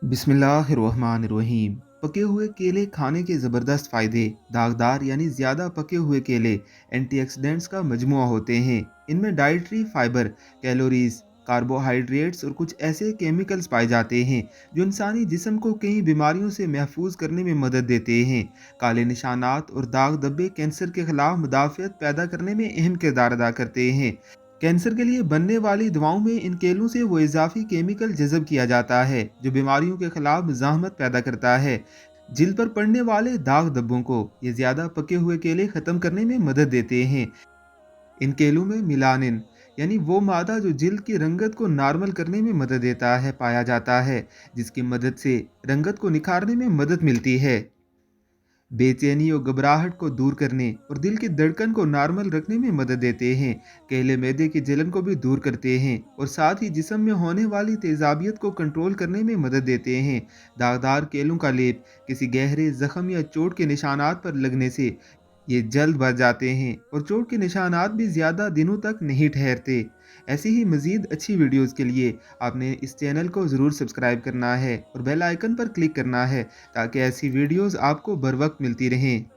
बिस्मिल्लाहिर्रहमानिर्रहीम। पके हुए केले खाने के ज़बरदस्त फ़ायदे। दागदार यानी ज़्यादा पके हुए केले एंटीऑक्सीडेंट्स का मजमुआ होते हैं। इनमें डाइटरी फाइबर, कैलोरीज, कार्बोहाइड्रेट्स और कुछ ऐसे केमिकल्स पाए जाते हैं जो इंसानी जिस्म को कई बीमारियों से महफूज करने में मदद देते हैं। काले निशानात और दाग धब्बे कैंसर के खिलाफ मुदाफ़ियत पैदा करने में अहम किरदार अदा करते हैं। कैंसर के लिए बनने वाली दवाओं में इन केलों से वो इजाफी केमिकल जज़ब किया जाता है जो बीमारियों के खिलाफ मुज़ाहमत पैदा करता है। जिल्द पर पड़ने वाले दाग धब्बों को ये ज़्यादा पके हुए केले ख़त्म करने में मदद देते हैं। इन केलों में मिलानिन यानी वो मादा जो जिल्द की रंगत को नॉर्मल करने में मदद देता है पाया जाता है, जिसकी मदद से रंगत को निखारने में मदद मिलती है। बेचैनी और घबराहट को दूर करने और दिल की धड़कन को नॉर्मल रखने में मदद देते हैं। केले मैदे की जलन को भी दूर करते हैं और साथ ही जिस्म में होने वाली तेजाबियत को कंट्रोल करने में मदद देते हैं। दागदार केलों का लेप किसी गहरे जख्म या चोट के निशानात पर लगने से ये जल्द भर जाते हैं और चोट के निशानात भी ज़्यादा दिनों तक नहीं ठहरते। ऐसी ही मज़ीद अच्छी वीडियोज़ के लिए आपने इस चैनल को ज़रूर सब्सक्राइब करना है और बेल आइकन पर क्लिक करना है ताकि ऐसी वीडियोज़ आपको बर वक्त मिलती रहें।